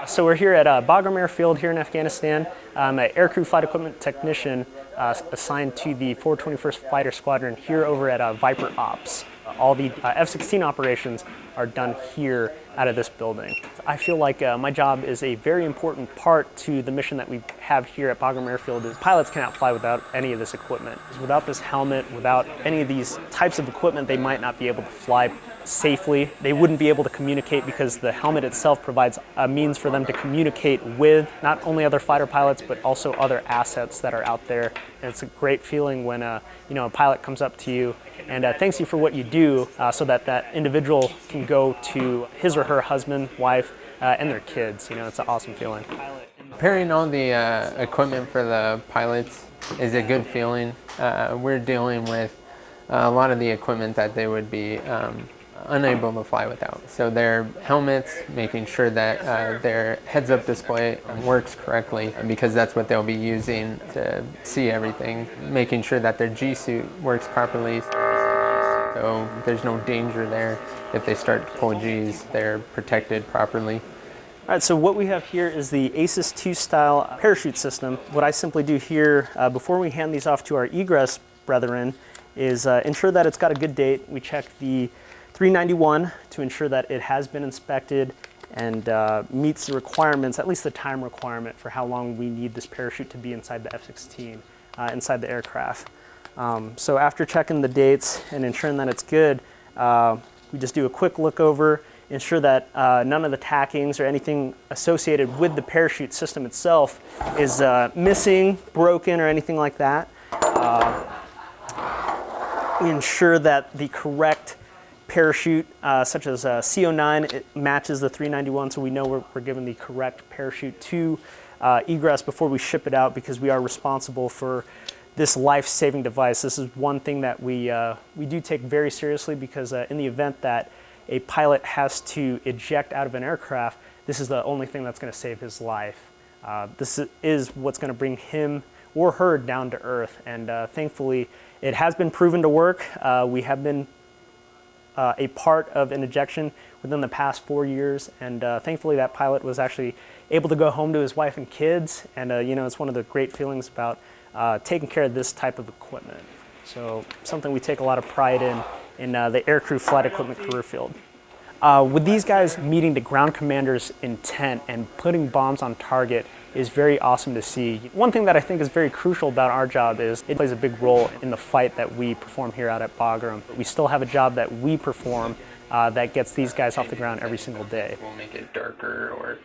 So we're here at Bagram Airfield here in Afghanistan. I'm an aircrew flight equipment technician assigned to the 421st Fighter Squadron here over at Viper Ops. All the F-16 operations are done here out of this building. I feel like my job is a very important part to the mission that we have here at Bagram Airfield. Is pilots cannot fly without any of this equipment. Without this helmet, without any of these types of equipment, they might not be able to fly safely. They wouldn't be able to communicate because the helmet itself provides a means for them to communicate with not only other fighter pilots but also other assets that are out there. And it's a great feeling when a pilot comes up to you and thanks you for what you do, so that that individual can go to his or her husband, wife, and their kids. It's an awesome feeling. Preparing all the equipment for the pilots is a good feeling. We're dealing with a lot of the equipment that they would be unable to fly without. So their helmets, making sure that their heads-up display works correctly, because that's what they'll be using to see everything. Making sure that their G-suit works properly, so there's no danger there. If they start to pull Gs, they're protected properly. All right, so what we have here is the ACES 2 style parachute system. What I simply do here, before we hand these off to our egress brethren, is ensure that it's got a good date. We check the 391 to ensure that it has been inspected and meets the requirements, at least the time requirement for how long we need this parachute to be inside the F-16, inside the aircraft. So after checking the dates and ensuring that it's good, we just do a quick look over, ensure that none of the tackings or anything associated with the parachute system itself is missing, broken, or anything like that. We ensure that the correct parachute, such as CO9, it matches the 391, so we know we're given the correct parachute to egress before we ship it out, because we are responsible for this life-saving device. This is one thing that we do take very seriously, because in the event that a pilot has to eject out of an aircraft, this is the only thing that's going to save his life. This is what's going to bring him or her down to earth, and thankfully it has been proven to work. We have been a part of an ejection within the past 4 years, and thankfully that pilot was actually able to go home to his wife and kids, and it's one of the great feelings about taking care of this type of equipment. So something we take a lot of pride in the aircrew flight equipment career field. With these guys meeting the ground commander's intent and putting bombs on target is very awesome to see. One thing that I think is very crucial about our job is it plays a big role in the fight that we perform here out at Bagram. We still have a job that we perform that gets these guys off the ground every single day. We'll make it darker or